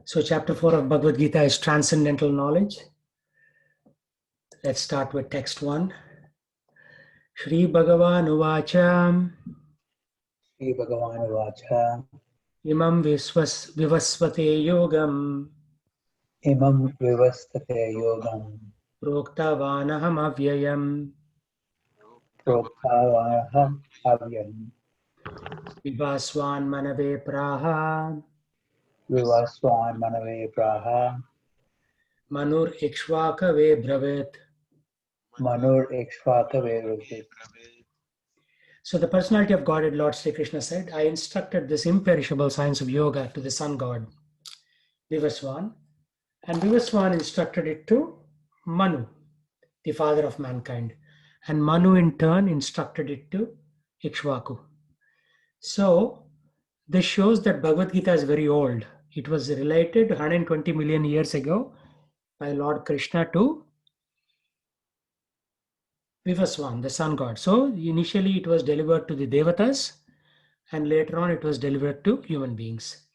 So chapter 4 of Bhagavad Gita is transcendental knowledge. Let's start with text 1. Shri Bhagavan Uvacha Shri Bhagavan Vacha Imam Vivasvate Yogam Imam Vivastate Yogam Proktavanaham Avyayam Prokhtavaham Avyam Vivaswan Manave Praha Vivaswan Manave Praha Manur Ikshvakave Bravet. Manur Ikshvakave Rupit. So the personality of Godhead, Lord Sri Krishna said, I instructed this imperishable science of yoga to the sun god, Vivaswan, and Vivaswan instructed it to Manu, the father of mankind. And Manu in turn instructed it to Ikshvaku. So this shows that Bhagavad Gita is very old. It was related 120 million years ago by Lord Krishna to Vivaswan, the sun god. So initially it was delivered to the Devatas and later on it was delivered to human beings.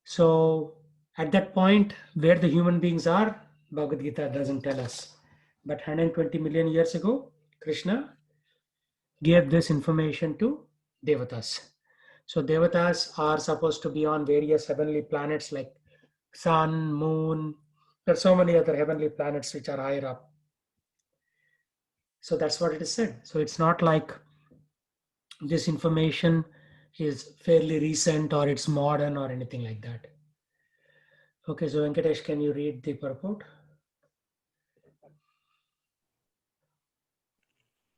So at that point where the human beings are, Bhagavad Gita doesn't tell us. But 120 million years ago, Krishna gave this information to Devatas. So Devatas are supposed to be on various heavenly planets like sun, moon. There are so many other heavenly planets which are higher up. So that's what it is said. So it's not like this information is fairly recent or it's modern or anything like that. Okay, so Venkatesh, can you read the purport?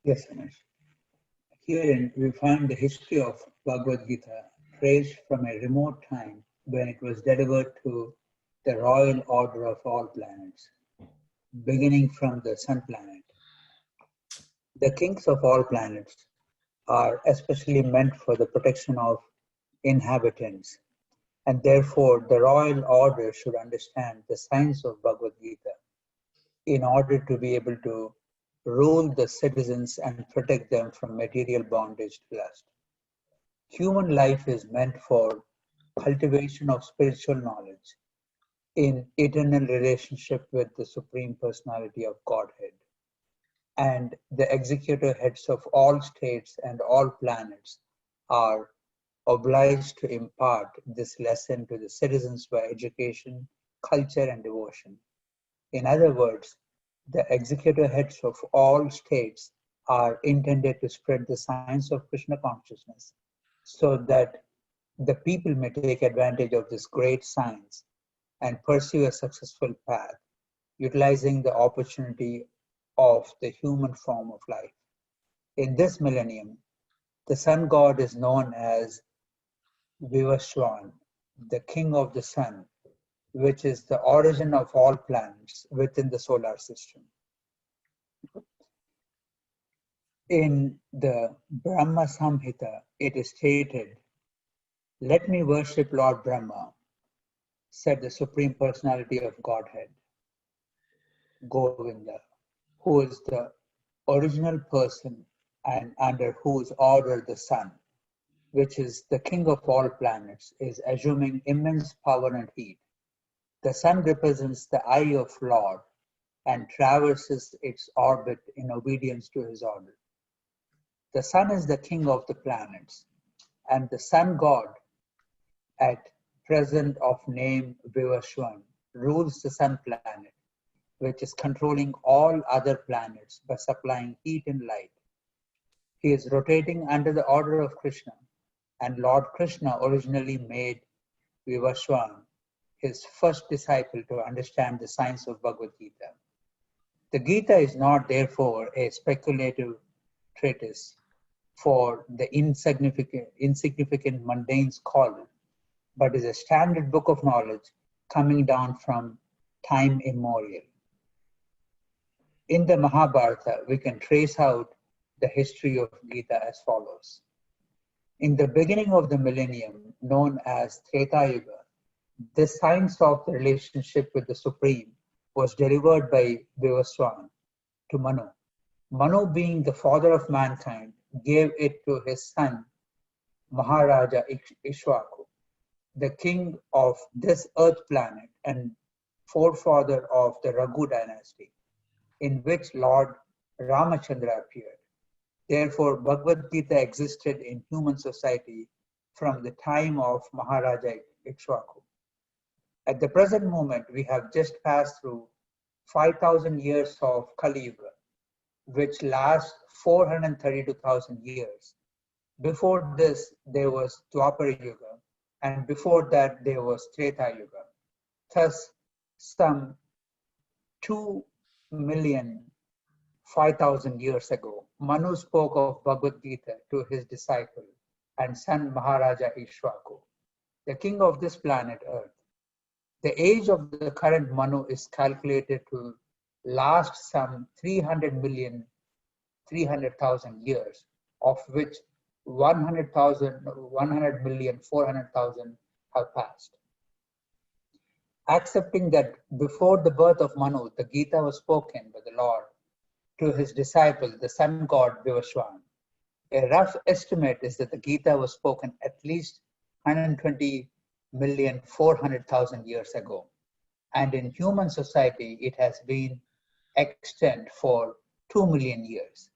Yes, Ramesh. Herein we find the history of Bhagavad Gita traced from a remote time when it was delivered to the royal order of all planets, beginning from the sun planet. The kings of all planets are especially meant for the protection of inhabitants, and therefore the royal order should understand the science of Bhagavad Gita in order to be able to rule the citizens and protect them from material bondage to lust. Human life is meant for cultivation of spiritual knowledge in eternal relationship with the Supreme Personality of Godhead. And the executive heads of all states and all planets are obliged to impart this lesson to the citizens by education, culture, and devotion. In other words, the executive heads of all states are intended to spread the science of Krishna consciousness so that the people may take advantage of this great science and pursue a successful path, utilizing the opportunity of the human form of life. In this millennium, the sun god is known as Vivaswan, the king of the sun, which is the origin of all planets within the solar system. In the Brahma Samhita, it is stated, "Let me worship Lord Brahma," said the Supreme Personality of Godhead, Govinda, who is the original person and under whose order the sun, which is the king of all planets, is assuming immense power and heat. The sun represents the eye of Lord and traverses its orbit in obedience to his order. The sun is the king of the planets, and the sun god, at present of name Vivaswan, rules the sun planet, which is controlling all other planets by supplying heat and light. He is rotating under the order of Krishna, and Lord Krishna originally made Vivaswan his first disciple to understand the science of Bhagavad Gita. The Gita is not, therefore, a speculative treatise for the insignificant mundane scholar, but is a standard book of knowledge coming down from time immemorial. In the Mahabharata, we can trace out the history of Gita as follows. In the beginning of the millennium, known as Treta Yuga, the science of the relationship with the Supreme was delivered by Vivaswan to Manu. Manu, being the father of mankind, gave it to his son Maharaja Ikshvaku. the king of this earth planet and forefather of the Raghu dynasty, in which Lord Ramachandra appeared. Therefore, Bhagavad Gita existed in human society from the time of Maharaja Ikshvaku. At the present moment, we have just passed through 5,000 years of Kali Yuga, which lasts 432,000 years. Before this, there was Dwapara Yuga, and before that, there was Treta Yuga. Thus, some 2,005,000 years ago, Manu spoke of Bhagavad Gita to his disciple and son Maharaja Ishwaku, the king of this planet Earth. The age of the current Manu is calculated to last some 300,000 years, of which 100,400,000 have passed. Accepting that before the birth of Manu, the Gita was spoken by the Lord to his disciple, the sun god Vivaswan. A rough estimate is that the Gita was spoken at least 120,400,000 years ago. And in human society, it has been extant for 2 million years.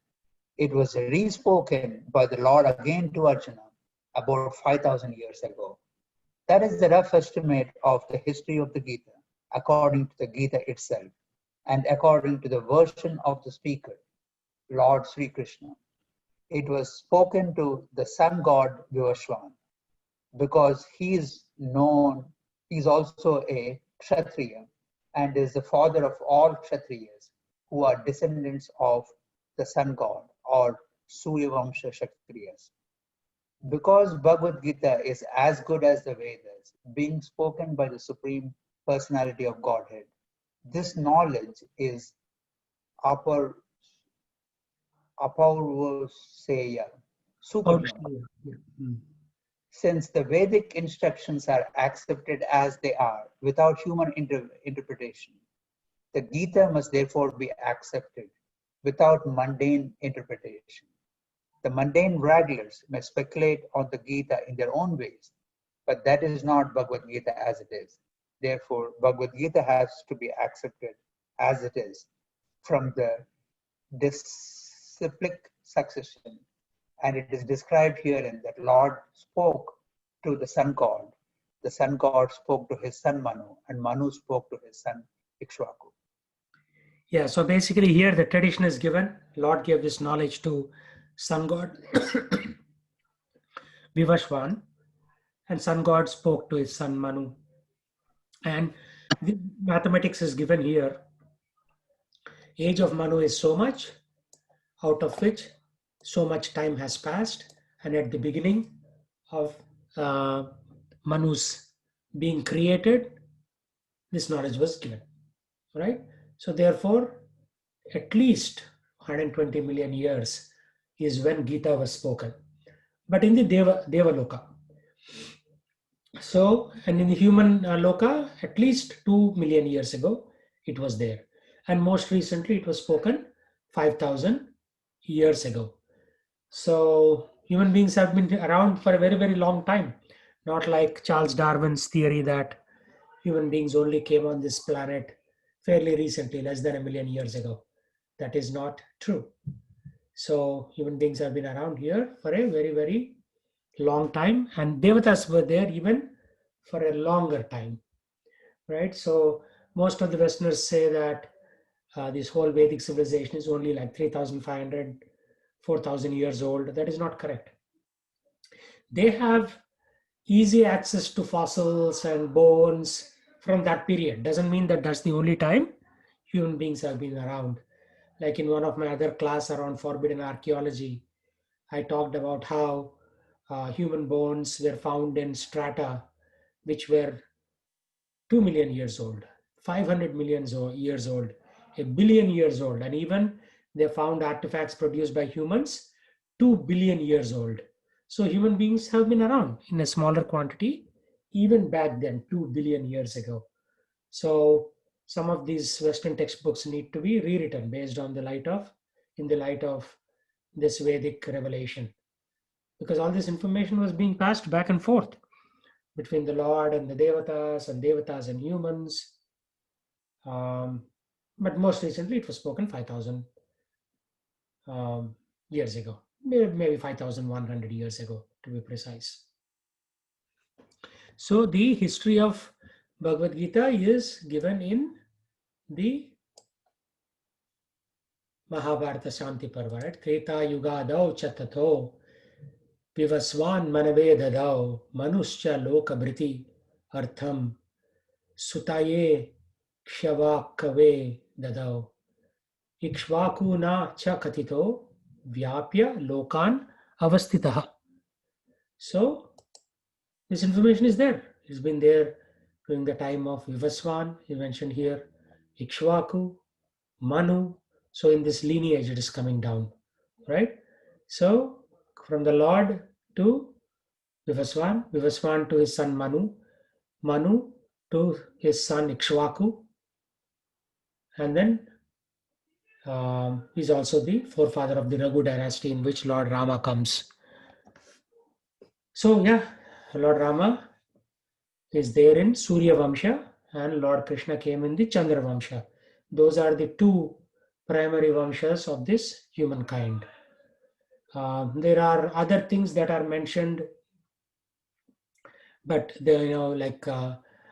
It was re-spoken by the Lord again to Arjuna about 5,000 years ago. That is the rough estimate of the history of the Gita, according to the Gita itself, and according to the version of the speaker, Lord Sri Krishna. It was spoken to the sun god Vivaswan, because he is also a Kshatriya and is the father of all Kshatriyas who are descendants of the sun god or Suryavamsha Kshatriyas. Because Bhagavad Gita is as good as the Vedas, being spoken by the Supreme Personality of Godhead, this knowledge is Apauruseya, supernatural. Since the Vedic instructions are accepted as they are, without human interpretation, the Gita must therefore be accepted without mundane interpretation. The mundane wranglers may speculate on the Gita in their own ways, but that is not Bhagavad Gita as it is. Therefore, Bhagavad Gita has to be accepted as it is from the disciplic succession. And it is described herein that Lord spoke to the sun god. The sun god spoke to his son Manu, and Manu spoke to his son Ikshvaku. Yeah, so basically here the tradition is given. Lord gave this knowledge to sun god Vivaswan, and sun god spoke to his son Manu. And the mathematics is given here. Age of Manu is so much, out of which so much time has passed, and at the beginning of Manu's being created, this knowledge was given, right? So therefore, at least 120 million years is when Gita was spoken. But in the Devaloka. So, and in the human Loka, at least 2 million years ago, it was there. And most recently, it was spoken 5,000 years ago. So, human beings have been around for a very, very long time. Not like Charles Darwin's theory that human beings only came on this planet fairly recently, less than 1 million years ago. That is not true. So, human beings have been around here for a very, very long time, and Devatas were there even for a longer time, right? So most of the Westerners say that this whole Vedic civilization is only like 3,500, 4,000 years old. That is not correct. They have easy access to fossils and bones from that period. Doesn't mean that that's the only time human beings have been around. Like in one of my other class around forbidden archaeology, I talked about how human bones were found in strata which were 2 million years old, 500 million years old, a billion years old, and even they found artifacts produced by humans 2 billion years old. So human beings have been around in a smaller quantity even back then, 2 billion years ago. So some of these Western textbooks need to be rewritten based on in the light of this Vedic revelation, because all this information was being passed back and forth. between the Lord and the Devatas and humans. But most recently, it was spoken 5,000 years ago, maybe 5,100 years ago, to be precise. So the history of Bhagavad Gita is given in the Mahabharata Shanti Parva, right? Treta Yugadau Chatatho Vivaswan Manave Dadao Manuscha Lokabriti Artham Sutaye Kshava Dadao Ikshvaku na cha katito Vyapya Lokan Avastitaha. So this information is there. It's been there during the time of Vivaswan, he mentioned here, Ikshvaku, Manu. So in this lineage, it is coming down, right? So from the Lord to Vivaswan, Vivaswan to his son Manu, Manu to his son Ikshvaku, and then he's also the forefather of the Raghu dynasty in which Lord Rama comes. So yeah, Lord Rama is there in Surya Vamsha and Lord Krishna came in the Chandra Vamsha. Those are the two primary Vamshas of this humankind. There are other things that are mentioned, but they, like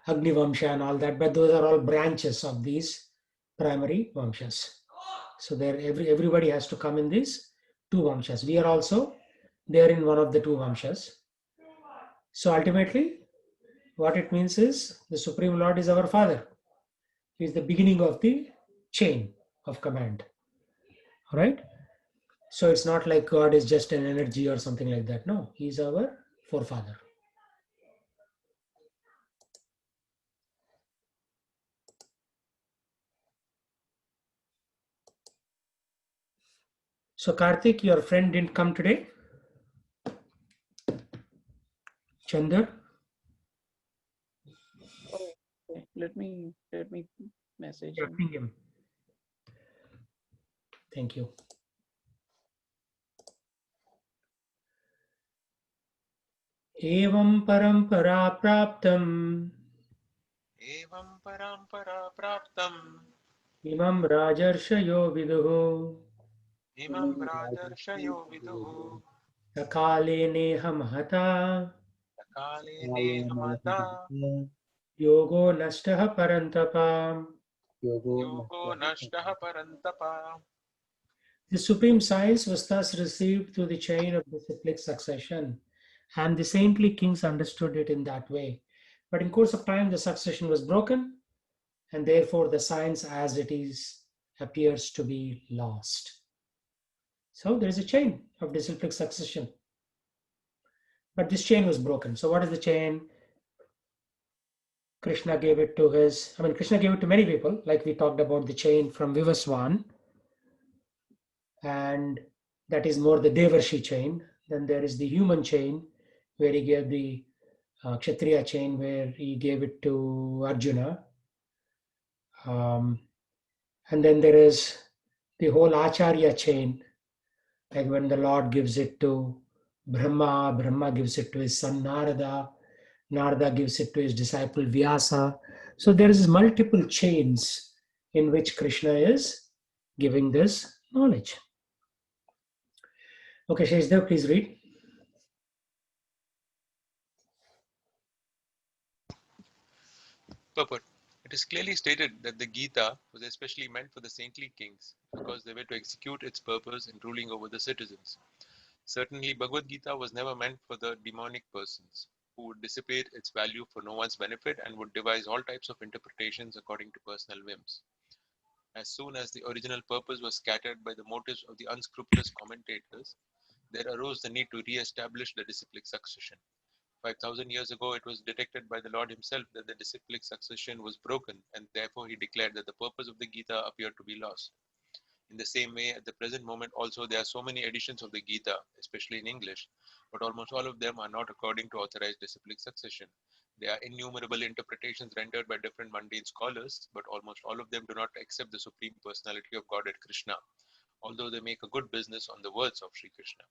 Agni Vamsha and all that, but those are all branches of these primary Vamshas. So there, everybody has to come in these two Vamshas. We are also there in one of the two Vamshas. So ultimately, what it means is the Supreme Lord is our Father. He is the beginning of the chain of command. All right. So it's not like God is just an energy or something like that. No, He is our forefather. So Karthik, your friend didn't come today? Chandar? Oh, okay. Let me message Yeah, him. ping him. Thank you. Evam parampara praptam Evam parampara praptam imam rajarshayo viduhu imam rajarshayo viduhu sakale neha mahata sakale nehamata yogo nashtaha parantapa. yogo nashtaha parantapa. The supreme science was thus received through the chain of disciplic succession, and the saintly kings understood it in that way. But in course of time, the succession was broken, and therefore the science as it is appears to be lost. So there is a chain of disciplic succession, but this chain was broken. So what is the chain? Krishna gave it to Krishna gave it to many people, like we talked about the chain from Vivaswan, and that is more the Devarshi chain. Then there is the human chain, where he gave the Kshatriya chain, where he gave it to Arjuna. And then there is the whole Acharya chain, like when the Lord gives it to Brahma, Brahma gives it to his son Narada, Narada gives it to his disciple Vyasa. So there is multiple chains in which Krishna is giving this knowledge. Okay, Sheshdev, please read. Purport. It is clearly stated that the Gita was especially meant for the saintly kings because they were to execute its purpose in ruling over the citizens. Certainly, Bhagavad Gita was never meant for the demonic persons who would dissipate its value for no one's benefit and would devise all types of interpretations according to personal whims. As soon as the original purpose was scattered by the motives of the unscrupulous commentators, there arose the need to re-establish the disciplic succession. 5,000 years ago, it was detected by the Lord himself that the disciplic succession was broken, and therefore he declared that the purpose of the Gita appeared to be lost. In the same way, at the present moment also, there are so many editions of the Gita, especially in English, but almost all of them are not according to authorized disciplic succession. There are innumerable interpretations rendered by different mundane scholars, but almost all of them do not accept the Supreme Personality of Godhead Krishna, although they make a good business on the words of Sri Krishna.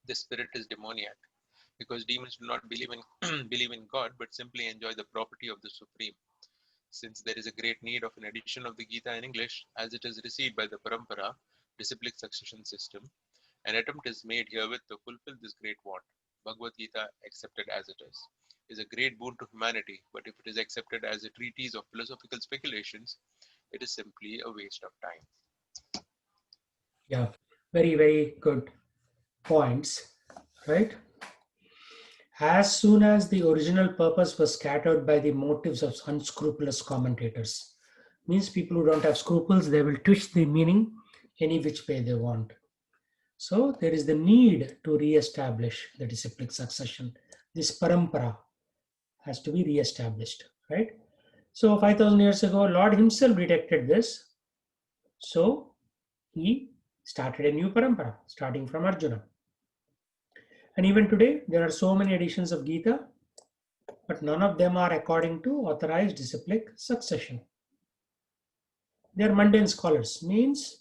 This spirit is demoniac. because demons do not believe in believe in God, but simply enjoy the property of the Supreme. Since there is a great need of an edition of the Gita in English, as it is received by the Parampara, disciplic succession system, an attempt is made herewith to fulfill this great want. Bhagavad Gita, accepted as it is a great boon to humanity, but if it is accepted as a treatise of philosophical speculations, it is simply a waste of time. Yeah, very, very good points, right? As soon as the original purpose was scattered by the motives of unscrupulous commentators, means people who don't have scruples, they will twist the meaning any which way they want. So there is the need to re-establish the disciplic succession. This parampara has to be re-established, right? So 5,000 years ago, Lord himself detected this. So he started a new parampara, starting from Arjuna. And even today, there are so many editions of Gita, but none of them are according to authorized disciplic succession. They are mundane scholars, means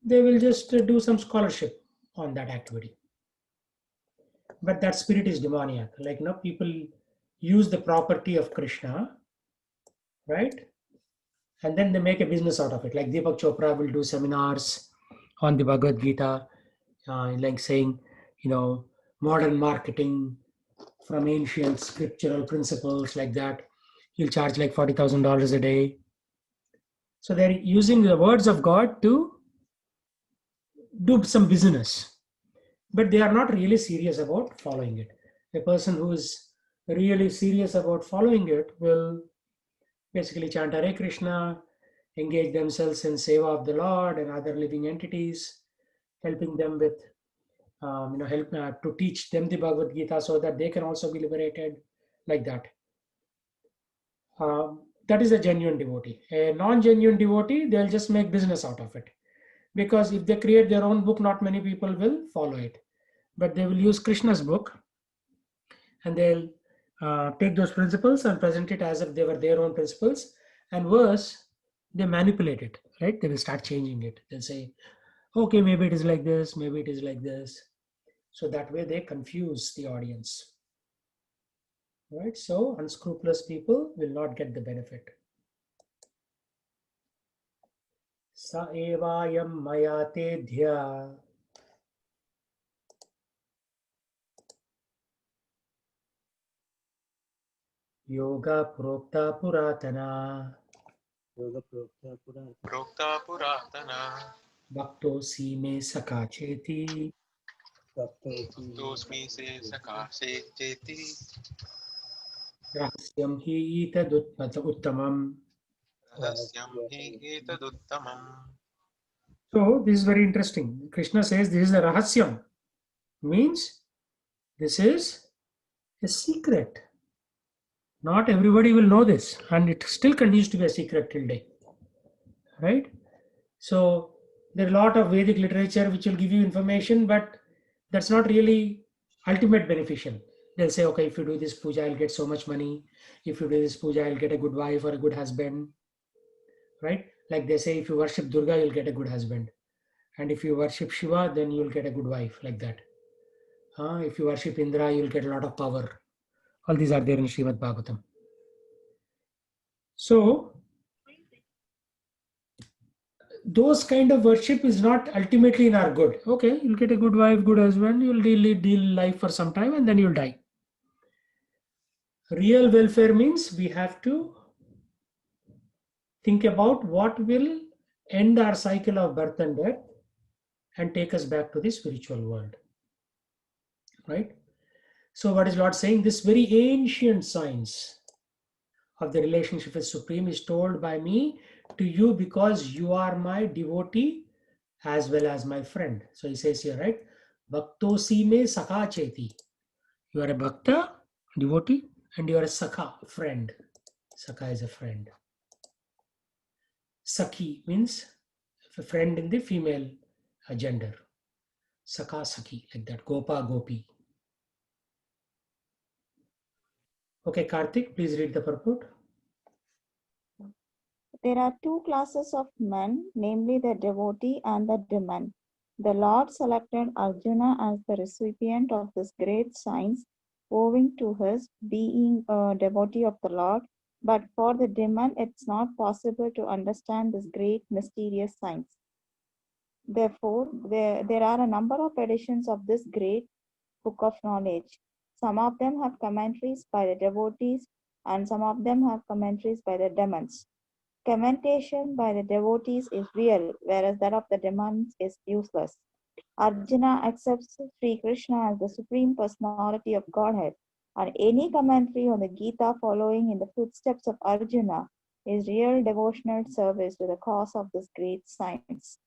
they will just do some scholarship on that activity. But that spirit is demoniac. Like, people use the property of Krishna, right? And then they make a business out of it. Like Deepak Chopra will do seminars on the Bhagavad Gita, like saying, modern marketing from ancient scriptural principles, like that. He'll charge like $40,000 a day. So they're using the words of God to do some business, but they are not really serious about following it. A person who is really serious about following it will basically chant Hare Krishna, engage themselves in seva of the Lord and other living entities, helping them with, help to teach them the Bhagavad Gita so that they can also be liberated, like that. That is a genuine devotee. A non-genuine devotee, they'll just make business out of it. Because if they create their own book, not many people will follow it. But they will use Krishna's book and they'll take those principles and present it as if they were their own principles. And worse, they manipulate it, right? They will start changing it. They'll say, okay, maybe it is like this, maybe it is like this. So that way they confuse the audience. Right? So unscrupulous people will not get the benefit. Sa evayam maya tedhya yoga prokta puratana Prokta Puratana, bhaktosi me sakha cheti Tosmi se Sakha se Cheti, rahasyam hi uttamam. Rahasyam hi etaduttamam. So this is very interesting. Krishna says this is a rahasyam, means this is a secret. Not everybody will know this, and it still continues to be a secret till day. Right? So there are a lot of Vedic literature which will give you information, but that's not really ultimate beneficial. They'll say, okay, if you do this puja, I'll get so much money. If you do this puja, I'll get a good wife or a good husband. Right? Like they say, if you worship Durga, you'll get a good husband. And if you worship Shiva, then you'll get a good wife, like that. If you worship Indra, you'll get a lot of power. All these are there in Srimad Bhagavatam. So, those kind of worship is not ultimately in our good. Okay, you'll get a good wife, good husband, you'll deal life for some time and then you'll die. Real welfare means we have to think about what will end our cycle of birth and death and take us back to the spiritual world. Right? So what is Lord saying? This very ancient science of the relationship with Supreme is told by me to you because you are my devotee as well as my friend. So he says here, right? Bhaktosi me sakha cheti. You are a bhakta, devotee, and you are a sakha, friend. Sakha is a friend. Sakhi means a friend in the female gender. Sakha, sakhi, like that. Gopa, gopi. Okay, Karthik, please read the purport. There are two classes of men, namely the devotee and the demon. The Lord selected Arjuna as the recipient of this great science owing to his being a devotee of the Lord, but for the demon it's not possible to understand this great mysterious science. Therefore, there are a number of editions of this great book of knowledge. Some of them have commentaries by the devotees, and some of them have commentaries by the demons. Commentation by the devotees is real, whereas that of the demons is useless. Arjuna accepts Sri Krishna as the Supreme Personality of Godhead, and any commentary on the Gita following in the footsteps of Arjuna is real devotional service to the cause of this great science.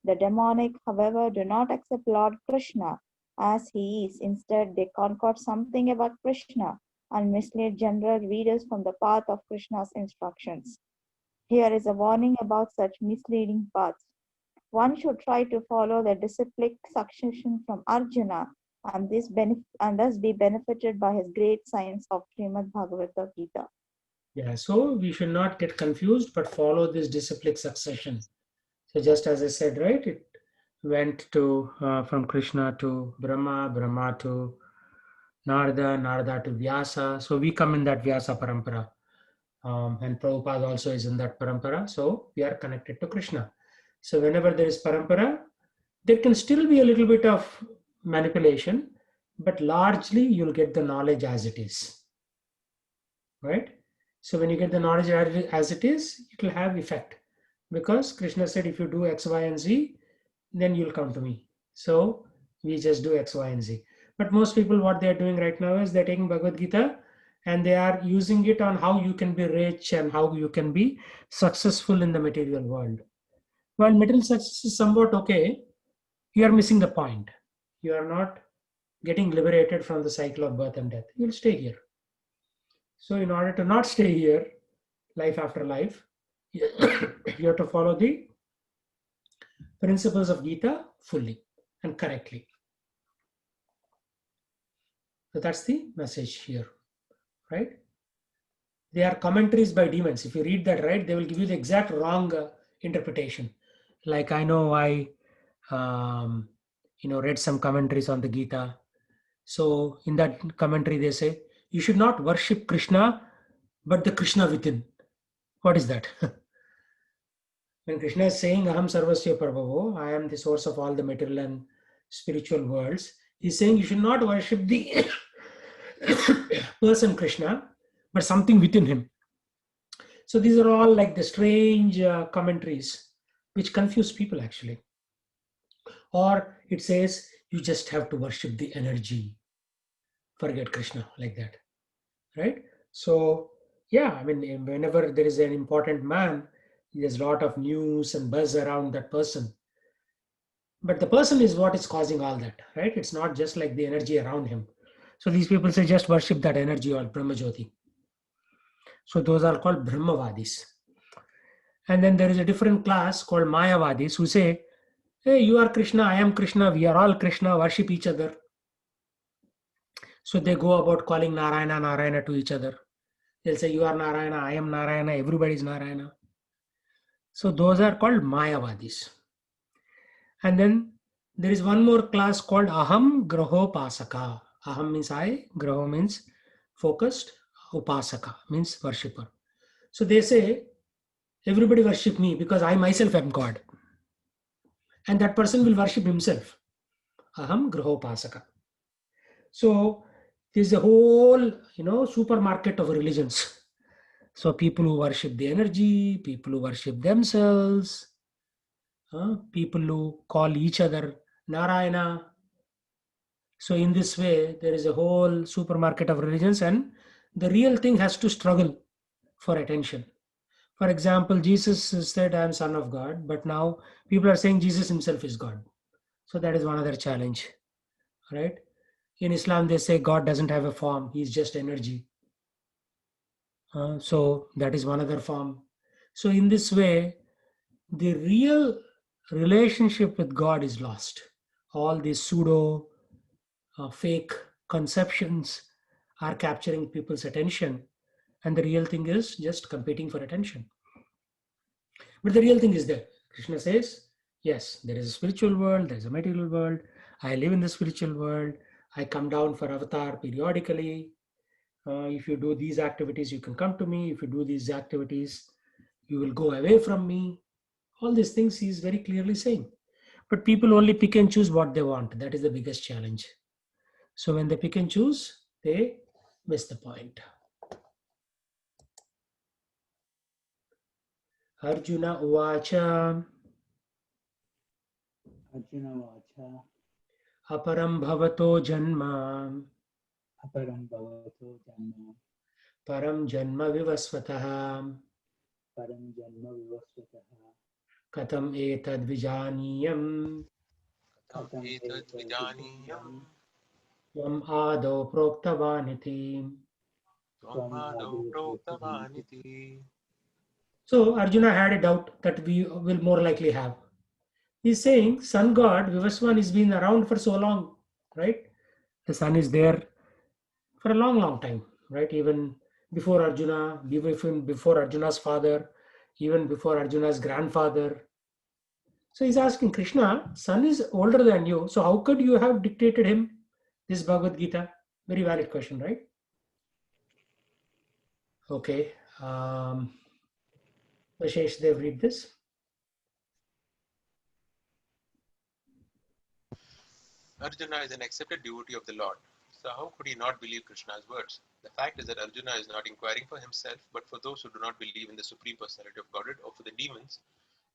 The demonic, however, do not accept Lord Krishna as he is. Instead, they concoct something about Krishna and mislead general readers from the path of Krishna's instructions. Here is a warning about such misleading paths. One should try to follow the disciplic succession from Arjuna and thus be benefited by his great science of Srimad Bhagavad Gita. Yeah, so we should not get confused, but follow this disciplic succession. So just as I said, right, it went to from Krishna to Brahma, Brahma to Narada, Narada to Vyasa. So we come in that Vyasa parampara. And Prabhupada also is in that parampara. So we are connected to Krishna. So whenever there is parampara, there can still be a little bit of manipulation, but largely you'll get the knowledge as it is. Right? So when you get the knowledge as it is, it will have effect. Because Krishna said, if you do X, Y, and Z, then you'll come to me. So we just do X, Y, and Z. But most people, what they're doing right now is they're taking Bhagavad Gita and they are using it on how you can be rich and how you can be successful in the material world. While material success is somewhat okay, you are missing the point. You are not getting liberated from the cycle of birth and death. You'll stay here. So in order to not stay here, life after life, you have to follow the principles of Gita fully and correctly. So that's the message here, right? They are commentaries by demons. If you read that right, they will give you the exact wrong interpretation. Like I know I, read some commentaries on the Gita. So in that commentary, they say, you should not worship Krishna, but the Krishna within. What is that? When Krishna is saying, Aham Sarvasya Prabhavo, I am the source of all the material and spiritual worlds, he's saying you should not worship the person Krishna, but something within him. So these are all like the strange commentaries which confuse people actually. Or it says you just have to worship the energy, forget Krishna, like that, right? So yeah, I mean, whenever there is an important man, there's a lot of news and buzz around that person. But the person is what is causing all that, right? It's not just like the energy around him. So these people say just worship that energy or Brahmajyoti. So those are called Brahmavadis. And then there is a different class called Mayavadis who say, hey, you are Krishna, I am Krishna, we are all Krishna, worship each other. So they go about calling Narayana, Narayana to each other. They'll say, you are Narayana, I am Narayana, everybody is Narayana. So those are called Mayavadis. And then there is one more class called Aham Grahopasaka. Aham means I, Graho means focused, Upasaka means worshipper. So they say, everybody worship me because I myself am God. And that person will worship himself. Aham Grahopasaka. So there's a whole, supermarket of religions. So people who worship the energy, people who worship themselves, people who call each other Narayana. So in this way, there is a whole supermarket of religions and the real thing has to struggle for attention. For example, Jesus said, I am son of God, but now people are saying Jesus himself is God. So that is one other challenge, right? In Islam, they say God doesn't have a form, he's just energy. So that is one other form. So in this way, the real relationship with God is lost. All these pseudo fake conceptions are capturing people's attention, and the real thing is just competing for attention. But the real thing is there. Krishna says, Yes, there is a spiritual world, there is a material world. I live in the spiritual world. I come down for avatar periodically. If you do these activities, you can come to me. If you do these activities, you will go away from me. All these things he is very clearly saying. But people only pick and choose what they want. That is the biggest challenge. So when they pick and choose, they miss the point. Arjuna Uvacha Arjuna Vacha Aparam Bhavato Janma Aparam Bhavato Janma Param Janma Vivasvataha Param Janma Vivasvataha Katam Etad Vijaniyam Katham Katham etad vijaniyam Tvam Ado Proktavaniti. Tvam Tvamado Adu Proktavanti. proktavaniti. So Arjuna had a doubt that we will more likely have. He's saying sun god Vivaswan has been around for so long, right? The sun is there for a long, long time, right? Even before Arjuna, even before Arjuna's father, even before Arjuna's grandfather. So he's asking Krishna, sun is older than you, so how could you have dictated him this Bhagavad Gita? Very valid question, right? Okay. Rashesh, they've read this. Arjuna is an accepted devotee of the Lord. So how could he not believe Krishna's words? The fact is that Arjuna is not inquiring for himself, but for those who do not believe in the Supreme Personality of Godhead, or for the demons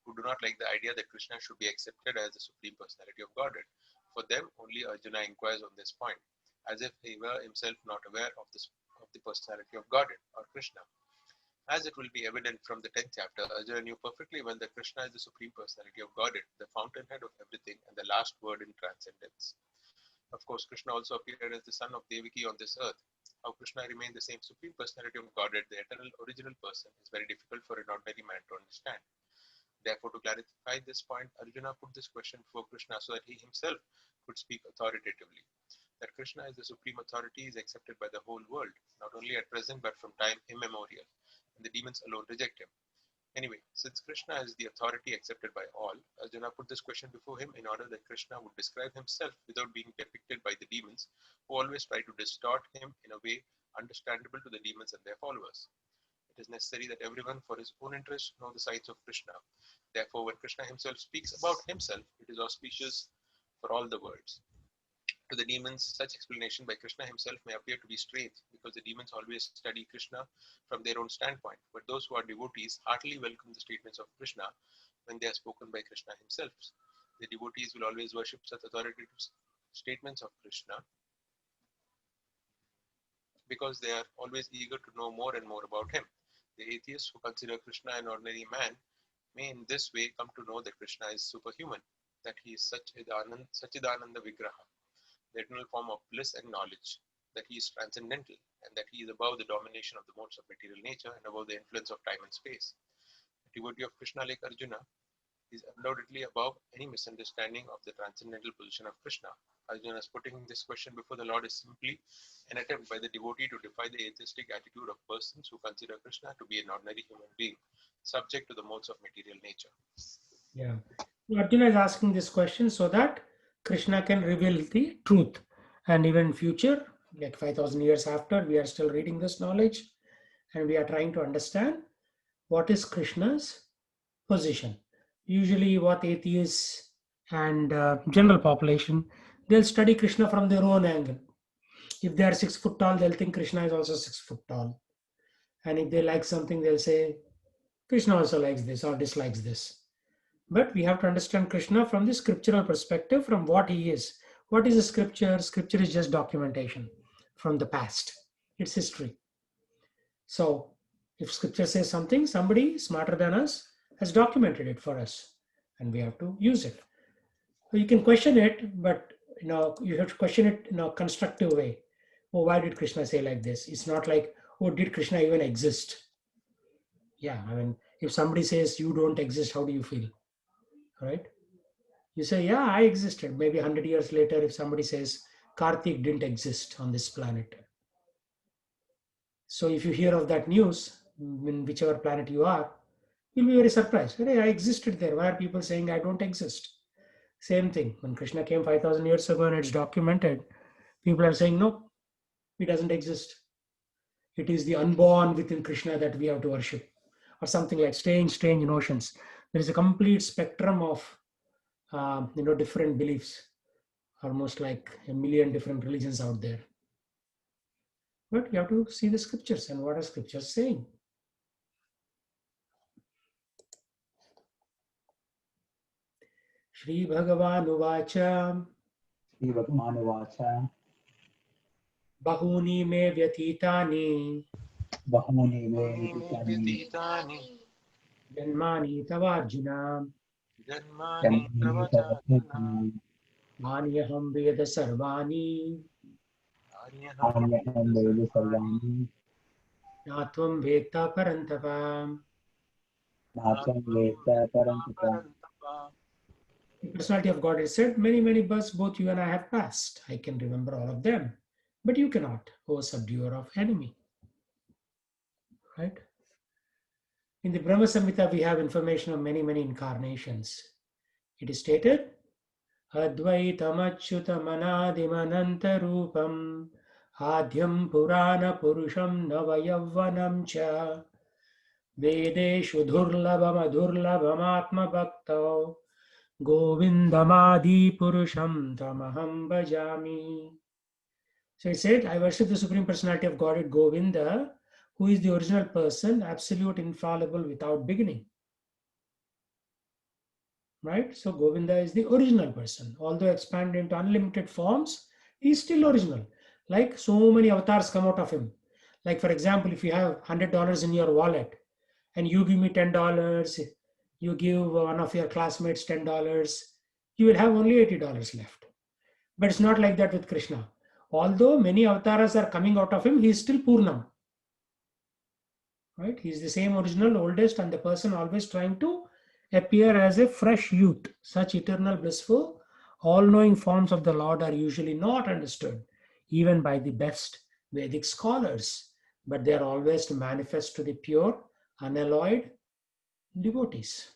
who do not like the idea that Krishna should be accepted as the Supreme Personality of Godhead. For them, only Arjuna inquires on this point, as if he were himself not aware of the personality of Godhead, or Krishna. As it will be evident from the 10th chapter, Arjuna knew perfectly well that Krishna is the Supreme Personality of Godhead, the fountainhead of everything, and the last word in transcendence. Of course, Krishna also appeared as the son of Devaki on this earth. How Krishna remained the same Supreme Personality of Godhead, the eternal original person, is very difficult for an ordinary man to understand. Therefore, to clarify this point, Arjuna put this question before Krishna so that he himself could speak authoritatively. That Krishna is the supreme authority is accepted by the whole world, not only at present but from time immemorial, and the demons alone reject him. Anyway, since Krishna is the authority accepted by all, Arjuna put this question before him in order that Krishna would describe himself without being depicted by the demons, who always try to distort him in a way understandable to the demons and their followers. It is necessary that everyone, for his own interest, know the signs of Krishna. Therefore, when Krishna himself speaks about himself, it is auspicious for all the worlds. To the demons, such explanation by Krishna himself may appear to be strange, because the demons always study Krishna from their own standpoint. But those who are devotees heartily welcome the statements of Krishna when they are spoken by Krishna himself. The devotees will always worship such authoritative statements of Krishna because they are always eager to know more and more about him. The atheists who consider Krishna an ordinary man may in this way come to know that Krishna is superhuman, that he is Sachidananda Vigraha, the eternal form of bliss and knowledge, that he is transcendental, and that he is above the domination of the modes of material nature and above the influence of time and space. The devotee of Krishna like Arjuna is undoubtedly above any misunderstanding of the transcendental position of Krishna. Arjuna's putting this question before the Lord is simply an attempt by the devotee to defy the atheistic attitude of persons who consider Krishna to be an ordinary human being, subject to the modes of material nature. Yeah. Arjuna is asking this question so that Krishna can reveal the truth. And even in future, like 5,000 years after, we are still reading this knowledge and we are trying to understand what is Krishna's position. Usually what atheists and general population, they'll study Krishna from their own angle. If they are 6 foot tall, they'll think Krishna is also 6 foot tall. And if they like something, they'll say Krishna also likes this or dislikes this. But we have to understand Krishna from the scriptural perspective, from what he is. What is a scripture? Scripture is just documentation from the past. It's history. So if scripture says something, somebody smarter than us has documented it for us, and we have to use it. So you can question it, but you have to question it in a constructive way. Oh, why did Krishna say like this? It's not like, oh, did Krishna even exist? Yeah, I mean, if somebody says you don't exist, how do you feel? Right? You say, yeah, I existed. Maybe 100 years later, if somebody says Karthik didn't exist on this planet. So if you hear of that news, in whichever planet you are, You'll be very surprised. Hey, I existed there. Why are people saying I don't exist? Same thing. When Krishna came 5,000 years ago and it's documented, people are saying, no, he doesn't exist. It is the unborn within Krishna that we have to worship, or something like strange notions. There is a complete spectrum of different beliefs, almost like a million different religions out there. But you have to see the scriptures and what are scriptures saying. Shri Bhagavan Uvacha Srivagamanuvacha Bahuni me vyatitani Bahmuni Veditani Vyatitani Janmani Tavarjuna Janmani Pravachatana Manyaham Veda Sarvani Anyaham Anyaham Veda Sarvani Natvam Veta Parantapa. Natam Veda Parantapa. The personality of God is said, many births both you and I have passed. I can remember all of them. But you cannot, O subduer of enemy. Right? In the Brahma Samhita, we have information of many incarnations. It is stated, Advaitam Achyutam Anadimananta Rupam Adhyam Purana Purusham Navayavvanam Cha Vedeshu Dhurlabham Adhurlabham Atma Bhaktau Govindamadi Purusham Tamaham Bhajami. So it said, I worship the Supreme Personality of Godhead Govinda, who is the original person, absolute, infallible, without beginning. Right? So Govinda is the original person. Although expanded into unlimited forms, he is still original. Like so many avatars come out of him. Like for example, if you have $100 in your wallet and you give me $10, you give one of your classmates $10, you will have only $80 left. But it's not like that with Krishna. Although many avatars are coming out of him, he is still Purnam. Right? He is the same original, oldest, and the person always trying to appear as a fresh youth. Such eternal, blissful, all-knowing forms of the Lord are usually not understood, even by the best Vedic scholars, but they are always to manifest to the pure, unalloyed devotees.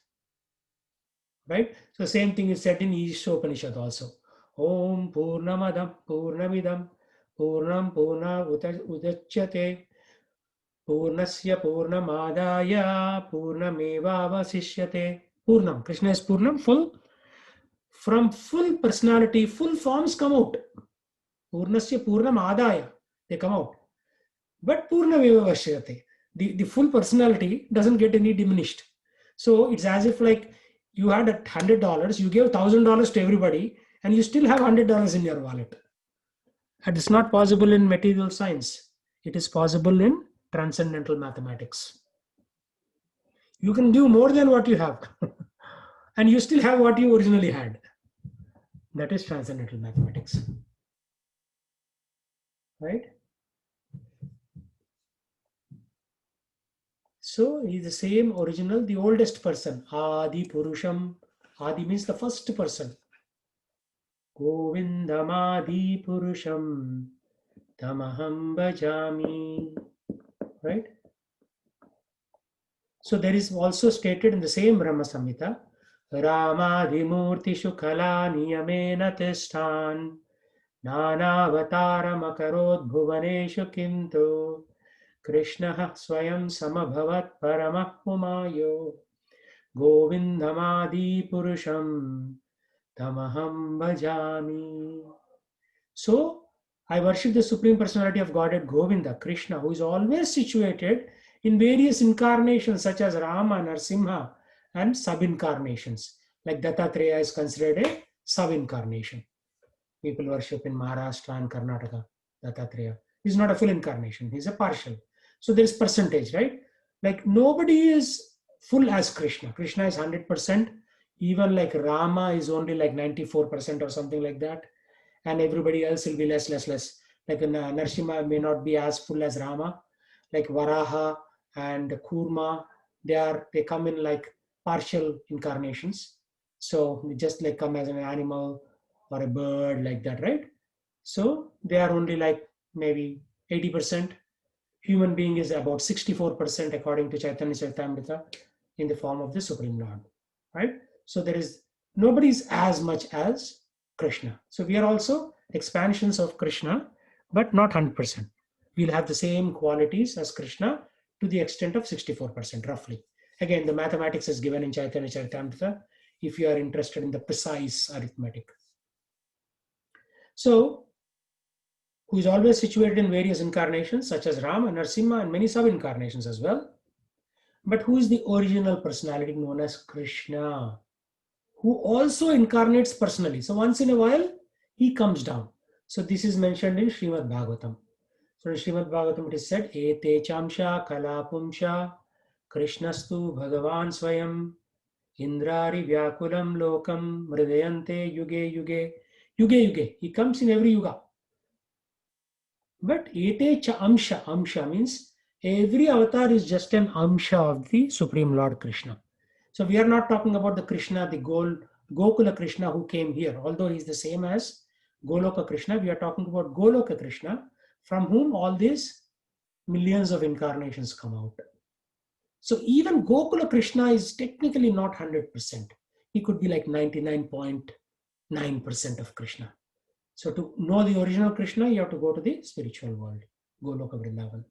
Right? So same thing is said in Ishopanishad also. Om Purnamadam Purnamidam Purnam Purna Udachyate Purnasya Purnamadaya Purnamevavasishyate. Purnam. Krishna is Purnam, full. From full personality, full forms come out. Purnasya Purnamadaya. They come out. But Purnamevavasishyate. The full personality doesn't get any diminished. So it's as if like you had $100, you gave $1,000 to everybody, and you still have $100 in your wallet. And it's not possible in material science. It is possible in transcendental mathematics. You can do more than what you have, and you still have what you originally had. That is transcendental mathematics. Right? So he is the same original, the oldest person. Adi Purusham. Adi means the first person. Govindamadi Purusham Tamaham Bhajami. Right? So there is also stated in the same Brahma Samhita, Ramadimurtishu Kala Niyamena Tishtan Nanavataram Akarod Bhuvaneshu Kintu Krishna Swayam Samabhavat Paramah Pumayo Govindamadi Purusham Tamaham Bhajami. So I worship the Supreme Personality of Godhead Govinda, Krishna, who is always situated in various incarnations such as Rama, Narsimha, and sub-incarnations. Like Dattatreya is considered a sub-incarnation. People worship in Maharashtra and Karnataka, Dattatreya. He's not a full incarnation, he's a partial. So there is percentage, right? Like nobody is full as Krishna. Krishna is 100%. Even like Rama is only like 94% or something like that. And everybody else will be less. Like Narsimha may not be as full as Rama. Like Varaha and Kurma, they come in like partial incarnations. So they just like come as an animal or a bird like that, right? So they are only like maybe 80%. Human being is about 64% according to Chaitanya Charitamrita. in the form of the Supreme Lord, right? So there is nobody is as much as Krishna. So we are also expansions of Krishna, but not 100%. We'll have the same qualities as Krishna to the extent of 64%, roughly. Again, the mathematics is given in Chaitanya Charitamrita if you are interested in the precise arithmetic. So, who is always situated in various incarnations such as Rama, Narasimha, and many sub-incarnations as well. But who is the original personality known as Krishna, who also incarnates personally. So once in a while, he comes down. So this is mentioned in Srimad Bhagavatam. So in Srimad Bhagavatam it is said, Ete chamsha kalapumsha Krishnastu Bhagavan Swayam Indrari Vyakulam Lokam Mridayante Yuge Yuge. Yuge Yuge. He comes in every yuga. But Ete cha amsha. Amsha means every avatar is just an amsha of the Supreme Lord Krishna. So we are not talking about the Krishna, the Gokula Krishna who came here. Although he is the same as Goloka Krishna, we are talking about Goloka Krishna, from whom all these millions of incarnations come out. So even Gokula Krishna is technically not 100%. He could be like 99.9% of Krishna. So to know the original Krishna, you have to go to the spiritual world, Goloka Vrindavan.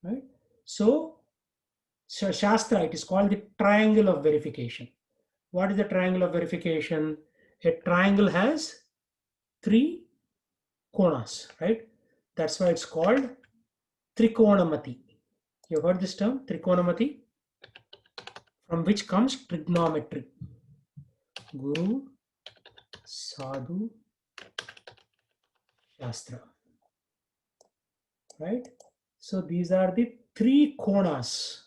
Right? So Shastra, it is called the triangle of verification. What is the triangle of verification? A triangle has 3 konas, right? That's why it's called Trikonamati. You heard this term, Trikonamati, from which comes trigonometry. Guru, Sadhu, Shastra. Right? So these are the 3 konas.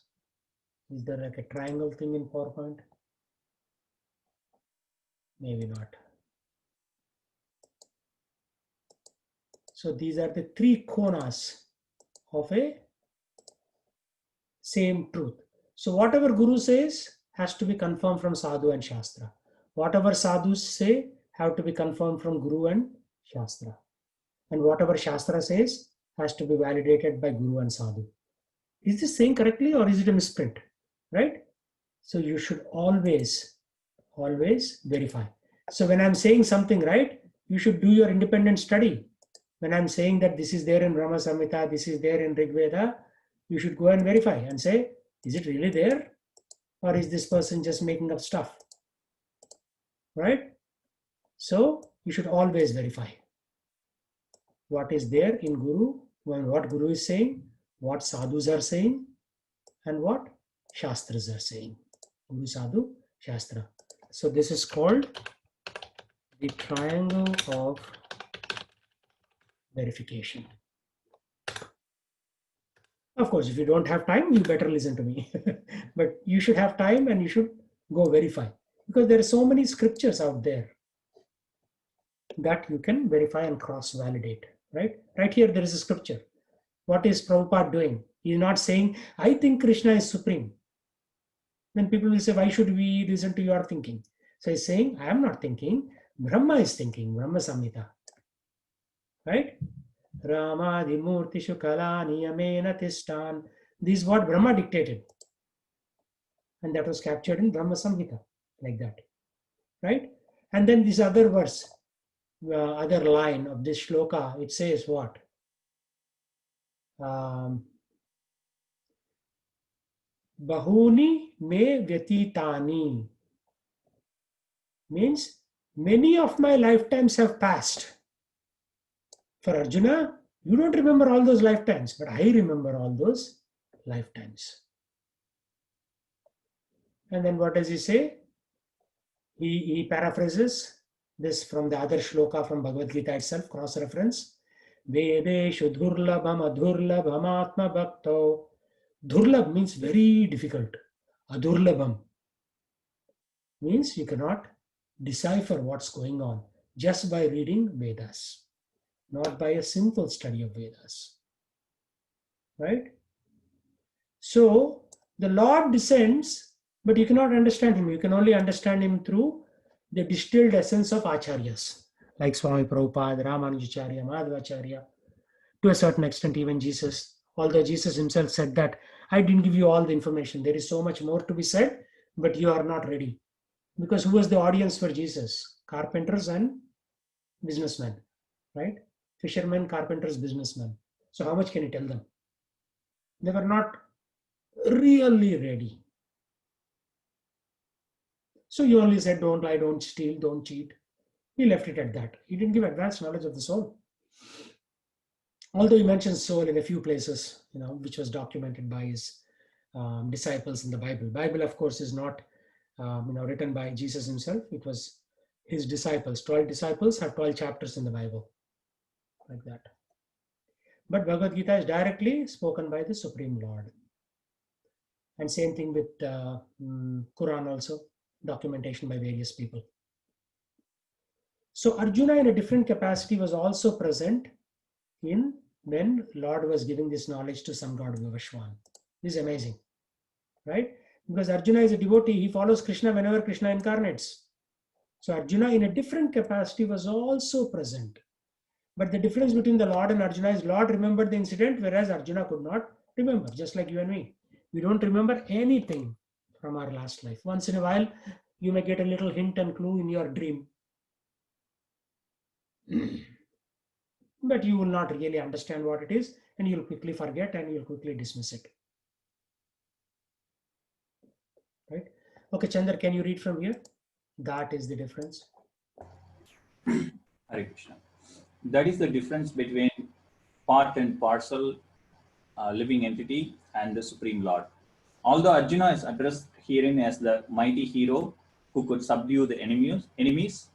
Is there like a triangle thing in PowerPoint? Maybe not. So these are the 3 konas of a same truth. So whatever Guru says has to be confirmed from Sadhu and Shastra. Whatever Sadhus say have to be confirmed from Guru and Shastra. And whatever Shastra says has to be validated by Guru and Sadhu. Is this saying correctly or is it a misprint? Right? So you should always verify. So when I'm saying something right, you should do your independent study. When I'm saying that this is there in Brahma Samhita, this is there in Rig Veda, you should go and verify and say, is it really there? Or is this person just making up stuff? Right? So you should always verify what is there in Guru, what Guru is saying, what Sadhus are saying, and what Shastras are saying. Guru, Sadhu, Shastra. So this is called the triangle of verification. Of course, if you don't have time, you better listen to me. But you should have time and you should go verify. Because there are so many scriptures out there that you can verify and cross-validate. Right? Right here, there is a scripture. What is Prabhupada doing? He is not saying, I think Krishna is supreme. Then people will say, why should we listen to your thinking? So he's saying, I am not thinking. Brahma is thinking. Brahma Samhita. Right? Ramadimurtishu kala niyamena tistan. This is what Brahma dictated. And that was captured in Brahma Samhita. Like that. Right? And then this other verse, other line of this shloka, it says what? Bahuni me vyatitani. Means many of my lifetimes have passed. For Arjuna, you don't remember all those lifetimes, but I remember all those lifetimes. And then what does he say? He paraphrases this from the other shloka from Bhagavad Gita itself, cross-reference. Vedeshu dhurlabham adhurlabham atma bhakto. Dhurlabh means very difficult. Adhurlabham means you cannot decipher what's going on just by reading Vedas, not by a simple study of Vedas. Right? So the Lord descends, but you cannot understand him. You can only understand him through the distilled essence of Acharyas, like Swami Prabhupada, Ramanujacharya, Madhvacharya, to a certain extent even Jesus. Although Jesus himself said that I didn't give you all the information. There is so much more to be said, but you are not ready. Because who was the audience for Jesus? Carpenters and businessmen, right? Fishermen, carpenters, businessmen. So how much can you tell them? They were not really ready. So you only said, don't lie, don't steal, don't cheat. He left it at that. He didn't give advanced knowledge of the soul. Although he mentions soul in a few places, which was documented by his disciples in the Bible. Bible, of course, is not written by Jesus himself. It was his disciples. 12 disciples have 12 chapters in the Bible, like that. But Bhagavad Gita is directly spoken by the Supreme Lord. And same thing with Quran also, documentation by various people. So Arjuna in a different capacity was also present in when Lord was giving this knowledge to some god Vivashwan. This is amazing, right? Because Arjuna is a devotee, he follows Krishna whenever Krishna incarnates. So Arjuna in a different capacity was also present. But the difference between the Lord and Arjuna is Lord remembered the incident, whereas Arjuna could not remember, just like you and me. We don't remember anything from our last life. Once in a while, you may get a little hint and clue in your dream. But you will not really understand what it is, and you'll quickly forget and you'll quickly dismiss it. Right? Okay, Chandra, can you read from here? That is the difference. Hare Krishna. That is the difference between part and parcel living entity and the Supreme Lord. Although Arjuna is addressed herein as the mighty hero who could subdue the enemies,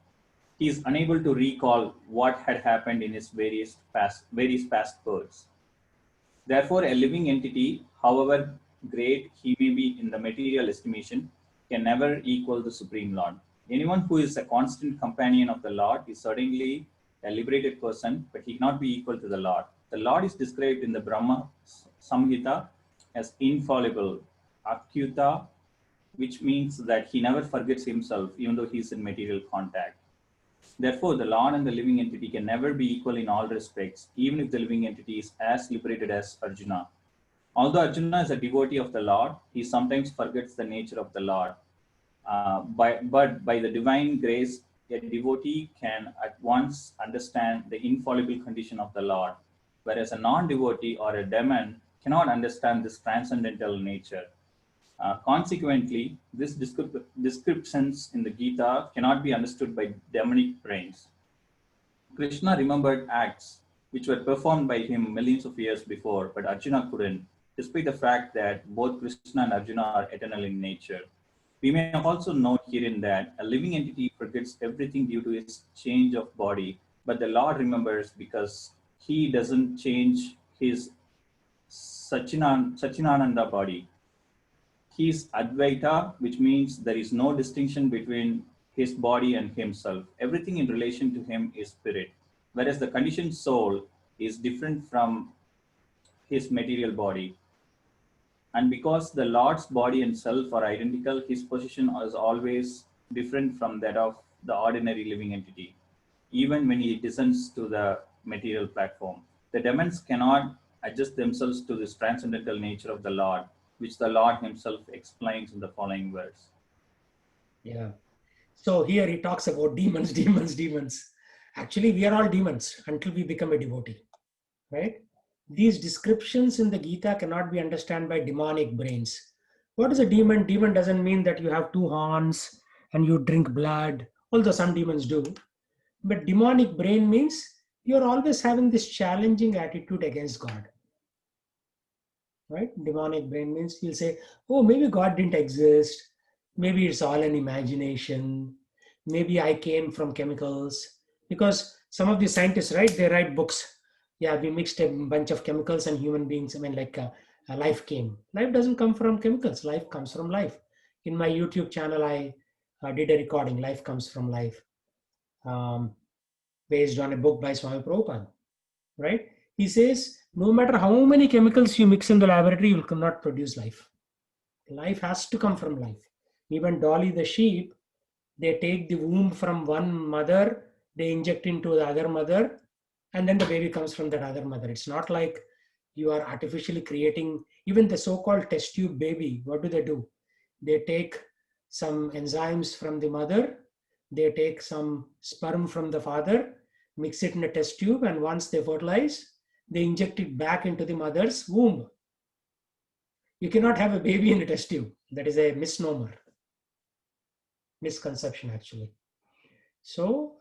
he is unable to recall what had happened in his various past births. Therefore, a living entity, however great he may be in the material estimation, can never equal the Supreme Lord. Anyone who is a constant companion of the Lord is certainly a liberated person, but he cannot be equal to the Lord. The Lord is described in the Brahma Samhita as infallible, Akyuta, which means that he never forgets himself, even though he is in material contact. Therefore, the Lord and the living entity can never be equal in all respects, even if the living entity is as liberated as Arjuna. Although Arjuna is a devotee of the Lord, he sometimes forgets the nature of the Lord. But by the divine grace, a devotee can at once understand the infallible condition of the Lord, whereas a non-devotee or a demon cannot understand this transcendental nature. Consequently, these descriptions in the Gita cannot be understood by demonic brains. Krishna remembered acts which were performed by him millions of years before, but Arjuna couldn't, despite the fact that both Krishna and Arjuna are eternal in nature. We may also note herein that a living entity forgets everything due to its change of body, but the Lord remembers because he doesn't change his Sachinananda body. He is Advaita, which means there is no distinction between his body and himself. Everything in relation to him is spirit, whereas the conditioned soul is different from his material body. And because the Lord's body and self are identical, his position is always different from that of the ordinary living entity, even when he descends to the material platform. The demons cannot adjust themselves to this transcendental nature of the Lord, which the Lord himself explains in the following verse. Yeah. So here he talks about demons, demons, demons. Actually, we are all demons until we become a devotee, right? These descriptions in the Gita cannot be understood by demonic brains. What is a demon? Demon doesn't mean that you have two horns and you drink blood, although some demons do. But demonic brain means you're always having this challenging attitude against God. Right? Demonic brain means you'll say, oh, maybe God didn't exist. Maybe it's all an imagination. Maybe I came from chemicals. Because some of the scientists, right, they write books. Yeah, we mixed a bunch of chemicals and human beings. I mean, like life came. Life doesn't come from chemicals. Life comes from life. In my YouTube channel, I did a recording, Life Comes from Life, based on a book by Swami Prabhupada, right? He says, no matter how many chemicals you mix in the laboratory, you cannot produce life. Life has to come from life. Even Dolly the sheep, they take the womb from one mother, they inject into the other mother, and then the baby comes from that other mother. It's not like, you are artificially creating even the so-called test tube baby. What do? They take some enzymes from the mother, they take some sperm from the father, mix it in a test tube, and once they fertilize, they inject it back into the mother's womb. You cannot have a baby in a test tube. That is a misnomer, misconception actually. So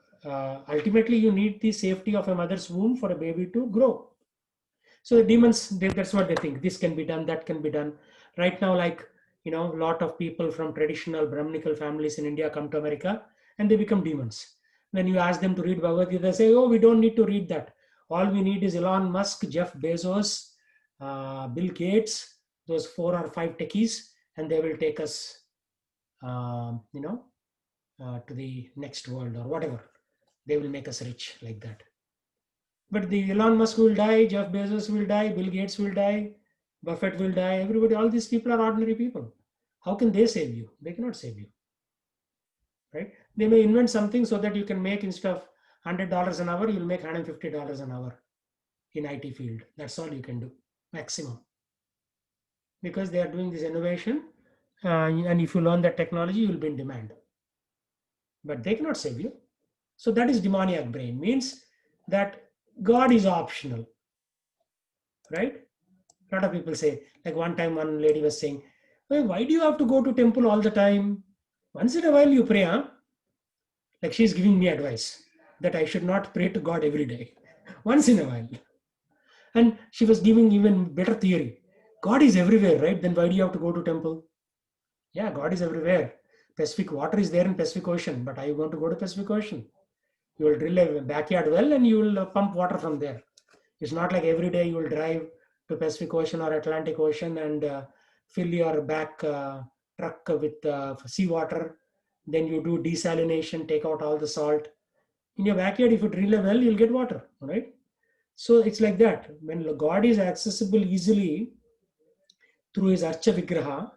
ultimately you need the safety of a mother's womb for a baby to grow. So the demons, that's what they think. This can be done, that can be done. Right now, like, a lot of people from traditional Brahminical families in India come to America and they become demons. When you ask them to read Bhagavad Gita, they say, oh, we don't need to read that. All we need is Elon Musk, Jeff Bezos, Bill Gates, those 4 or 5 techies, and they will take us, to the next world or whatever. They will make us rich like that. But the Elon Musk will die, Jeff Bezos will die, Bill Gates will die, Buffett will die, everybody, all these people are ordinary people. How can they save you? They cannot save you, right? They may invent something so that you can make, instead of $100 an hour, you'll make $150 an hour in IT field. That's all you can do, maximum. Because they are doing this innovation, and if you learn that technology, you will be in demand. But they cannot save you. So that is demoniac brain, means that God is optional, right? A lot of people say, like one time one lady was saying, well, why do you have to go to temple all the time? Once in a while you pray, huh? Like she's giving me advice that I should not pray to God every day, once in a while. And she was giving even better theory. God is everywhere, right? Then why do you have to go to temple? Yeah, God is everywhere. Pacific water is there in Pacific Ocean, but are you going to go to Pacific Ocean? You will drill a backyard well and you will pump water from there. It's not like every day you will drive to Pacific Ocean or Atlantic Ocean and fill your back truck with seawater. Then you do desalination, take out all the salt. In your backyard, if you drill a well, you'll get water, right? So it's like that. When God is accessible easily through his Archa Vigraha,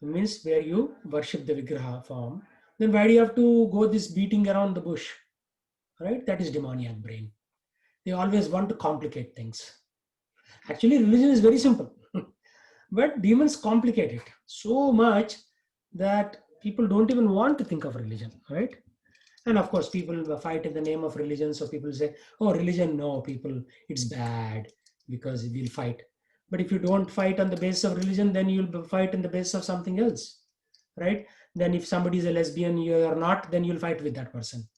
means where you worship the Vigraha form, then why do you have to go this beating around the bush, right? That is demoniac brain. They always want to complicate things. Actually, religion is very simple, but demons complicate it so much that people don't even want to think of religion, right? And of course, people fight in the name of religion. So people say, oh, religion, no, people, it's bad because we'll fight. But if you don't fight on the basis of religion, then you'll fight on the basis of something else, right? Then if somebody is a lesbian, you are not, then you'll fight with that person.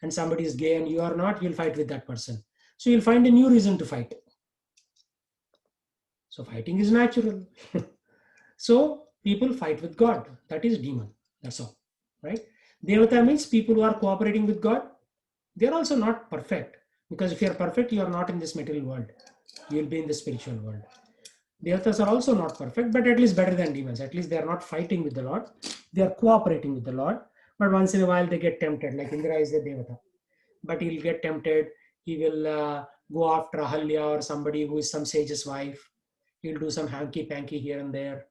And somebody is gay and you are not, you'll fight with that person. So you'll find a new reason to fight. So fighting is natural. So people fight with God. That is demon. That's all, right? Devata means people who are cooperating with God. They're also not perfect, because if you're perfect, you are not in this material world. You'll be in the spiritual world. Devatas are also not perfect, but at least better than demons. At least they are not fighting with the Lord. They are cooperating with the Lord. But once in a while they get tempted, like Indra is the Devata. But he'll get tempted. He will go after Ahalya or somebody who is some sage's wife. He'll do some hanky-panky here and there.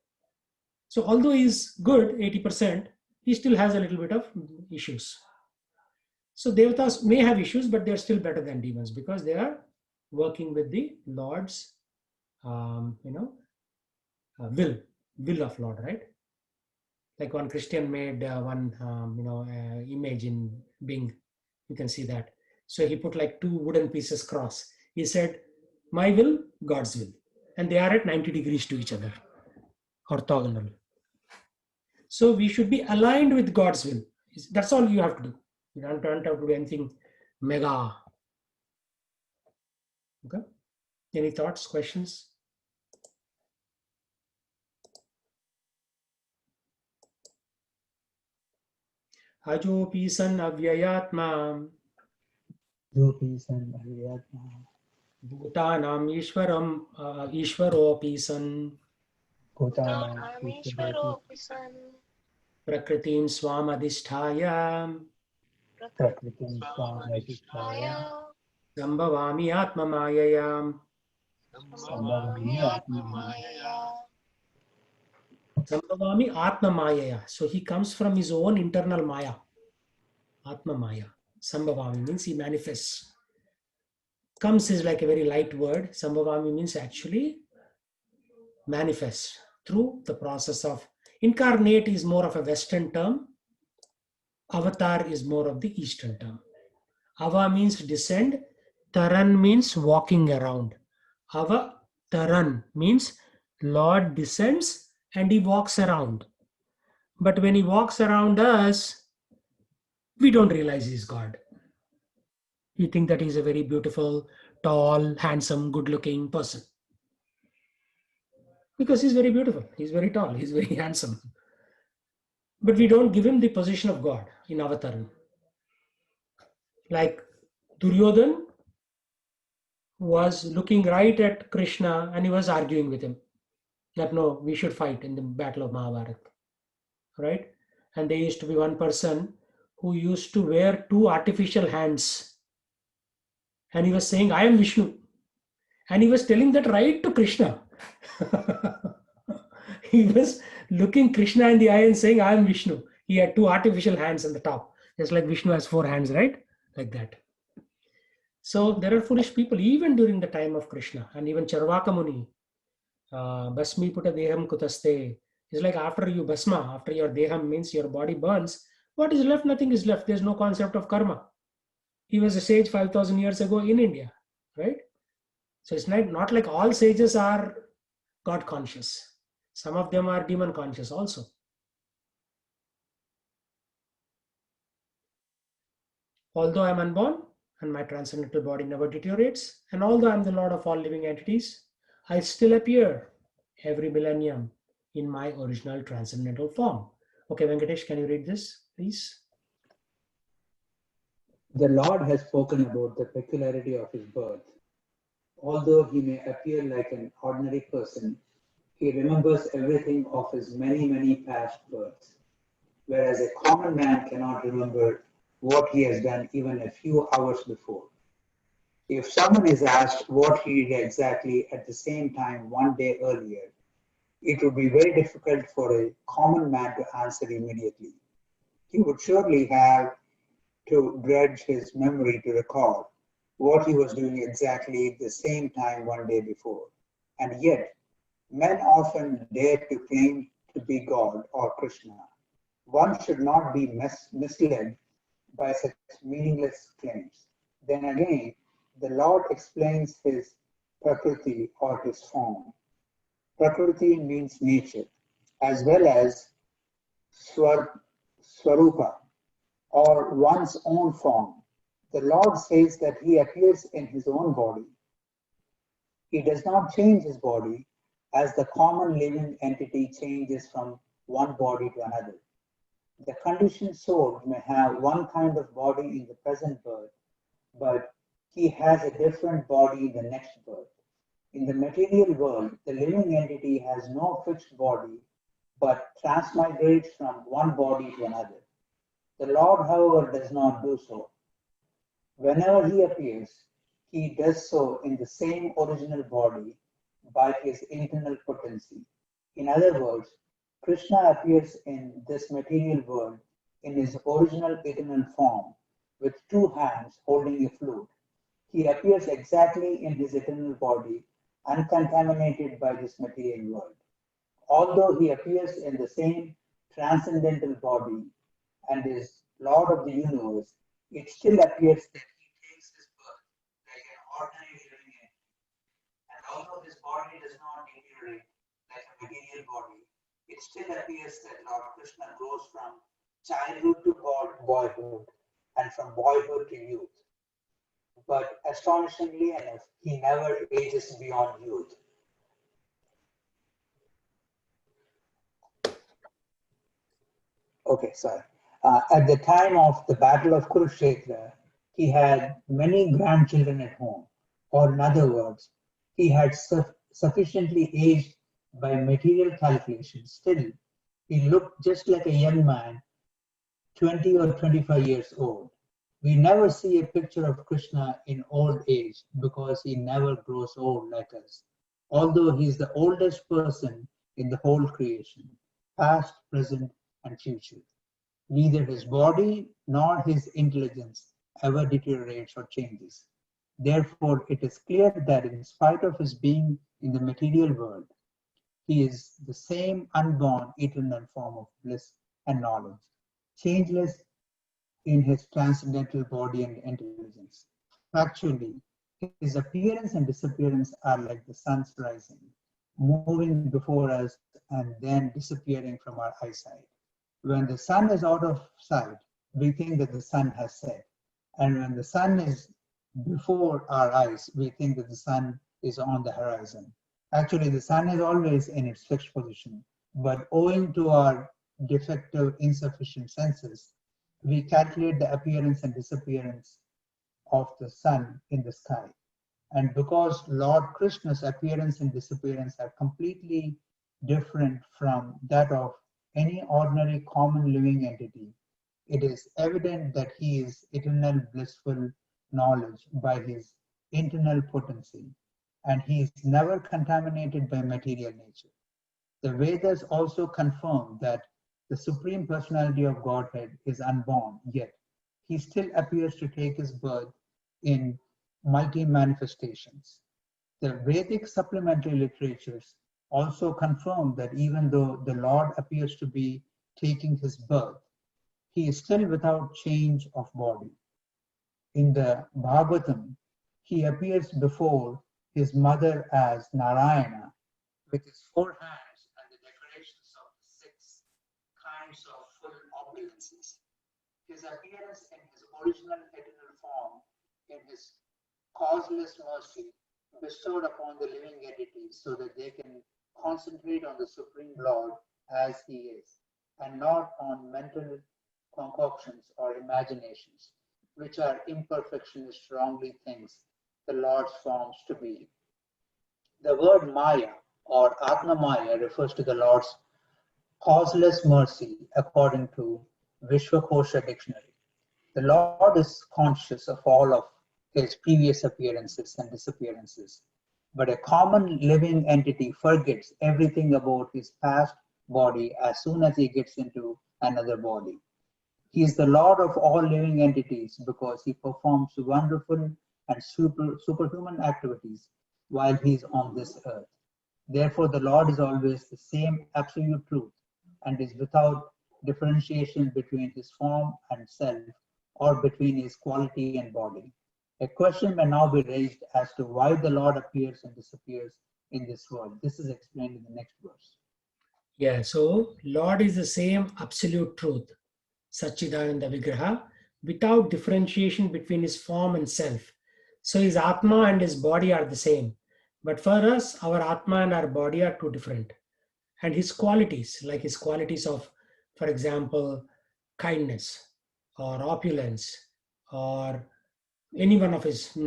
So although he's good, 80%, he still has a little bit of issues. So Devatas may have issues, but they're still better than demons because they are working with the Lord's, will of Lord, right? Like one Christian made one, image in Bing. You can see that. So he put like 2 wooden pieces cross. He said, my will, God's will. And they are at 90 degrees to each other, orthogonal. So we should be aligned with God's will. That's all you have to do. You don't have to do anything mega. Okay. Any thoughts, questions? Ajopi san avyayatma. Yopi san avyatma. Bhutanam Ishvaropi san. Kotanam Amishwaropi san Prakritim swamadhisthaya. Prakritim Swamajitaya Sambhavami atma mayaya. Sambhavami Atmamaya. Sambhavami atma mayaya. So he comes from his own internal maya. Atma maya. Sambhavami means he manifests. Comes is like a very light word. Sambhavami means actually manifest through the process of incarnate is more of a Western term. Avatar is more of the Eastern term. Ava means descend. Taran means walking around. Ava Taran means Lord descends and he walks around. But when he walks around us, we don't realize he's God. We think that he's a very beautiful, tall, handsome, good looking person. Because he's very beautiful, he's very tall, he's very handsome. But we don't give him the position of God in Avataran. Like Duryodhan was looking right at Krishna and he was arguing with him that no, we should fight in the battle of Mahabharata. Right? And there used to be one person who used to wear two artificial hands. And he was saying, I am Vishnu. And he was telling that right to Krishna. He was looking Krishna in the eye and saying, I am Vishnu. He had two artificial hands on the top. Just like Vishnu has four hands, right? Like that. So there are foolish people even during the time of Krishna. And even Charvaka Muni, Basmi Puta Deham Kutaste. It's like after you Basma, after your Deham means your body burns, what is left? Nothing is left. There's no concept of karma. He was a sage 5,000 years ago in India, right? So it's not like all sages are God conscious. Some of them are demon conscious also. Although I am unborn and my transcendental body never deteriorates, and although I am the Lord of all living entities, I still appear every millennium in my original transcendental form. Okay, Venkatesh, can you read this, please? The Lord has spoken about the peculiarity of his birth. Although he may appear like an ordinary person, he remembers everything of his many, many past births, whereas a common man cannot remember what he has done even a few hours before. If someone is asked what he did exactly at the same time one day earlier, it would be very difficult for a common man to answer immediately. He would surely have to dredge his memory to recall what he was doing exactly at the same time one day before. And yet, men often dare to claim to be God or Krishna. One should not be misled by such meaningless claims. Then again, the Lord explains his prakriti or his form. Prakriti means nature, as well as swarupa, or one's own form. The Lord says that he appears in his own body. He does not change his body as the common living entity changes from one body to another. The conditioned soul may have one kind of body in the present birth, but he has a different body in the next birth. In the material world, the living entity has no fixed body, but transmigrates from one body to another. The Lord, however, does not do so. Whenever he appears, he does so in the same original body by his internal potency. In other words, Krishna appears in this material world in his original eternal form with two hands holding a flute. He appears exactly in his eternal body, uncontaminated by this material world. Although he appears in the same transcendental body and is Lord of the universe, it still appears that he takes his birth like an ordinary living entity. And although his body does not deteriorate like a material body, it still appears that Lord Krishna grows from childhood to boyhood and from boyhood to youth. But astonishingly enough, he never ages beyond youth. Okay, sorry. At the time of the Battle of Kurukshetra, he had many grandchildren at home, or in other words, he had sufficiently aged by material calculations. Still, he looked just like a young man, 20 or 25 years old. We never see a picture of Krishna in old age because he never grows old like us, although he is the oldest person in the whole creation, past, present, and future. Neither his body nor his intelligence ever deteriorates or changes. Therefore, it is clear that in spite of his being in the material world, he is the same unborn, eternal form of bliss and knowledge, changeless in his transcendental body and intelligence. Actually, his appearance and disappearance are like the sun's rising, moving before us and then disappearing from our eyesight. When the sun is out of sight, we think that the sun has set. And when the sun is before our eyes, we think that the sun is on the horizon. Actually, the sun is always in its fixed position, but owing to our defective, insufficient senses, we calculate the appearance and disappearance of the sun in the sky. And because Lord Krishna's appearance and disappearance are completely different from that of any ordinary common living entity, it is evident that he is eternal blissful knowledge by his internal potency, and he is never contaminated by material nature. The Vedas also confirm that the Supreme Personality of Godhead is unborn, yet he still appears to take his birth in multi-manifestations. The Vedic supplementary literatures also confirm that even though the Lord appears to be taking his birth, he is still without change of body. In the Bhagavatam, he appears before his mother as Narayana with his 4 hands and the decorations of the 6 kinds of full opulences. His appearance in his original eternal form, in his causeless mercy, bestowed upon the living entities so that they can concentrate on the Supreme Lord as he is, and not on mental concoctions or imaginations, which are imperfectionist, wrongly thinks the Lord's forms to be. The word Maya or Atma Maya refers to the Lord's causeless mercy according to Vishwakosha Dictionary. The Lord is conscious of all of his previous appearances and disappearances, but a common living entity forgets everything about his past body as soon as he gets into another body. He is the Lord of all living entities because he performs wonderful and superhuman activities while he is on this earth. Therefore, the Lord is always the same absolute truth and is without differentiation between his form and self or between his quality and body. A question may now be raised as to why the Lord appears and disappears in this world. This is explained in the next verse. Yeah, so Lord is the same absolute truth, Satchidananda Vigraha, without differentiation between his form and self. So his Atma and his body are the same. But for us, our Atma and our body are two different. And his qualities, like his qualities of, for example, kindness or opulence or any one of his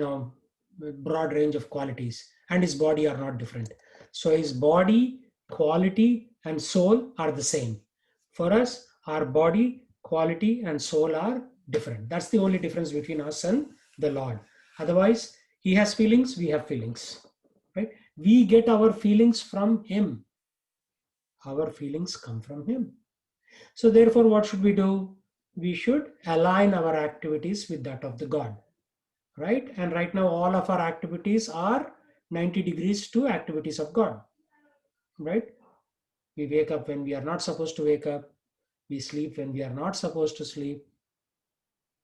broad range of qualities, and his body are not different. So his body, quality, and soul are the same. For us, our body, quality, and soul are different. That's the only difference between us and the Lord. Otherwise, he has feelings, we have feelings, right? We get our feelings from him. Our feelings come from him. So therefore, what should we do? We should align our activities with that of the God, right? And right now, all of our activities are 90 degrees to activities of God, right? We wake up when we are not supposed to wake up. We sleep when we are not supposed to sleep.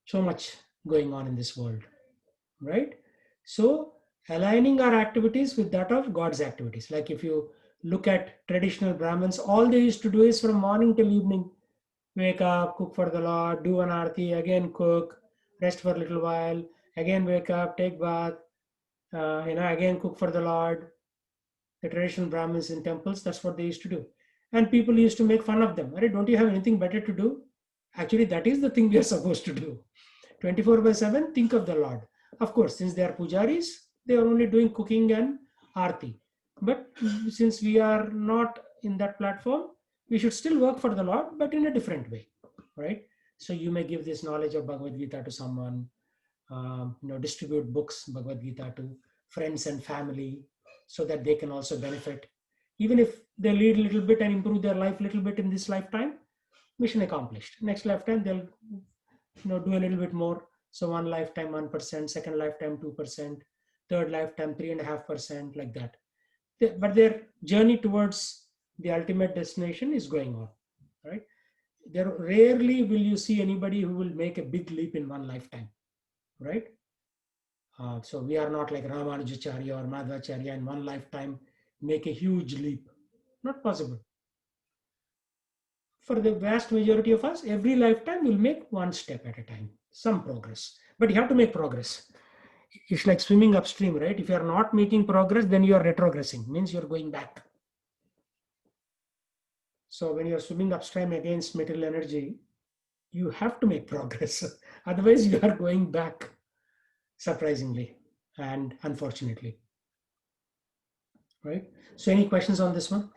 So much going on in this world, right? So aligning our activities with that of God's activities. Like if you look at traditional Brahmins, all they used to do is from morning till evening, wake up, cook for the Lord, do an arti, again cook, rest for a little while, again wake up, take bath, again cook for the Lord. The traditional Brahmins in temples, that's what they used to do. And people used to make fun of them. Right? Don't you have anything better to do? Actually, that is the thing we are supposed to do. 24/7, think of the Lord. Of course, since they are pujaris, they are only doing cooking and arti. But since we are not in that platform, we should still work for the Lord, but in a different way, right? So you may give this knowledge of Bhagavad Gita to someone, distribute books, Bhagavad Gita to friends and family, so that they can also benefit. Even if they lead a little bit and improve their life a little bit in this lifetime, mission accomplished. Next lifetime, they'll do a little bit more, So one lifetime 1%, second lifetime 2%, third lifetime 3.5%, like that. But their journey towards the ultimate destination is going on, right? There rarely will you see anybody who will make a big leap in one lifetime, right? So we are not like Ramanujacharya or Madhvacharya in one lifetime make a huge leap. Not possible. For the vast majority of us, every lifetime will make one step at a time, some progress. But you have to make progress. It's like swimming upstream, right? If you are not making progress, then you are retrogressing, means you're going back. So when you're swimming upstream against material energy, you have to make progress. Otherwise, you are going back, surprisingly and unfortunately. Right? So any questions on this one?